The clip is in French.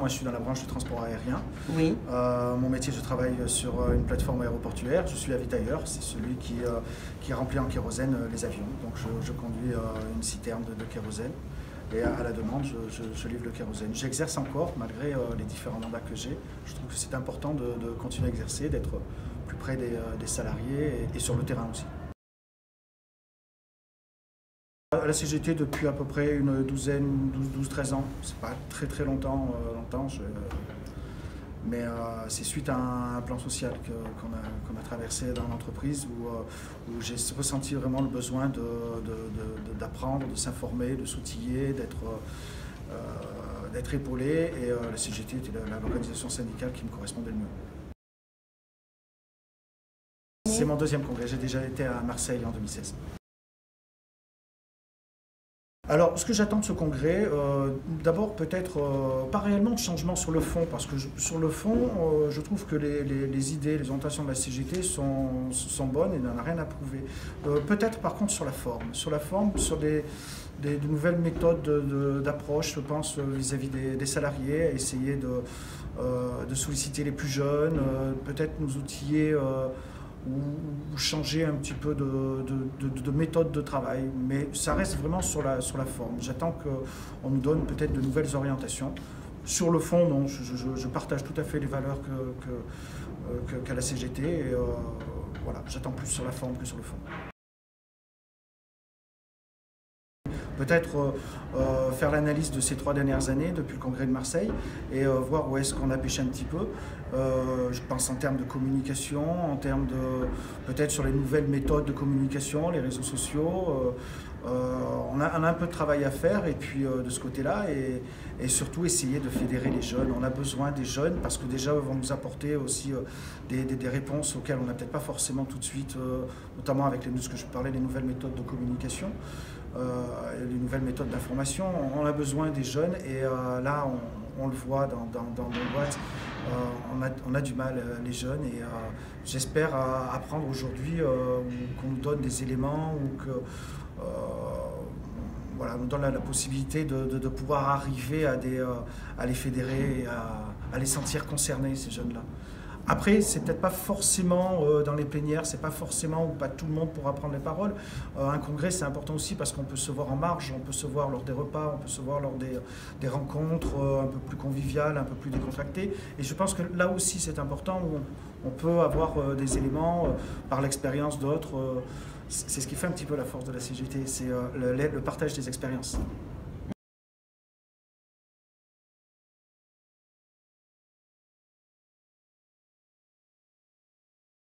moi je suis dans la branche du transport aérien. Oui. Mon métier, je travaille sur une plateforme aéroportuaire. Je suis avitailleur, c'est celui qui remplit en kérosène les avions. Donc je conduis une citerne de kérosène et à la demande, je livre le kérosène. J'exerce encore, malgré les différents mandats que j'ai. Je trouve que c'est important de continuer à exercer, d'être plus près des salariés et sur le terrain aussi. À la CGT depuis à peu près une douzaine, 12-13 ans. C'est pas très longtemps, mais c'est suite à un plan social qu'on a traversé dans l'entreprise où j'ai ressenti vraiment le besoin d'apprendre, de s'informer, de s'outiller, d'être épaulé. Et la CGT était l'organisation syndicale qui me correspondait le mieux. C'est mon deuxième congrès. J'ai déjà été à Marseille en 2016. Alors, ce que j'attends de ce congrès, d'abord peut-être pas réellement de changement sur le fond, parce que sur le fond, je trouve que les idées, les orientations de la CGT sont bonnes et n'en a rien à prouver. Peut-être par contre sur la forme, sur de nouvelles méthodes d'approche, je pense, vis-à-vis des salariés, essayer de solliciter les plus jeunes, peut-être nous outiller ou changer un petit peu de méthode de travail, mais ça reste vraiment sur la forme. J'attends qu'on nous donne peut-être de nouvelles orientations. Sur le fond, non, je partage tout à fait les valeurs qu'a la CGT, et voilà, j'attends plus sur la forme que sur le fond. Peut-être faire l'analyse de ces 3 dernières années depuis le congrès de Marseille et voir où est-ce qu'on a pêché un petit peu. Je pense en termes de communication, en termes peut-être sur les nouvelles méthodes de communication, les réseaux sociaux. On a un peu de travail à faire et puis de ce côté-là et surtout essayer de fédérer les jeunes. On a besoin des jeunes parce que déjà ils vont nous apporter aussi des réponses auxquelles on n'a peut-être pas forcément tout de suite, notamment avec ce que je parlais, les nouvelles méthodes de communication. Les nouvelles méthodes d'information, on a besoin des jeunes et là on le voit dans nos boîtes, on a du mal les jeunes et j'espère apprendre aujourd'hui qu'on nous donne des éléments ou que voilà, on nous donne la possibilité de pouvoir arriver à les fédérer et à les sentir concernés, ces jeunes-là. Après, c'est peut-être pas forcément dans les plénières, c'est pas forcément où pas tout le monde pourra prendre les paroles. Un congrès, c'est important aussi parce qu'on peut se voir en marge, on peut se voir lors des repas, on peut se voir lors des rencontres un peu plus conviviales, un peu plus décontractées. Et je pense que là aussi, c'est important où on peut avoir des éléments par l'expérience d'autres. C'est ce qui fait un petit peu la force de la CGT, c'est le partage des expériences.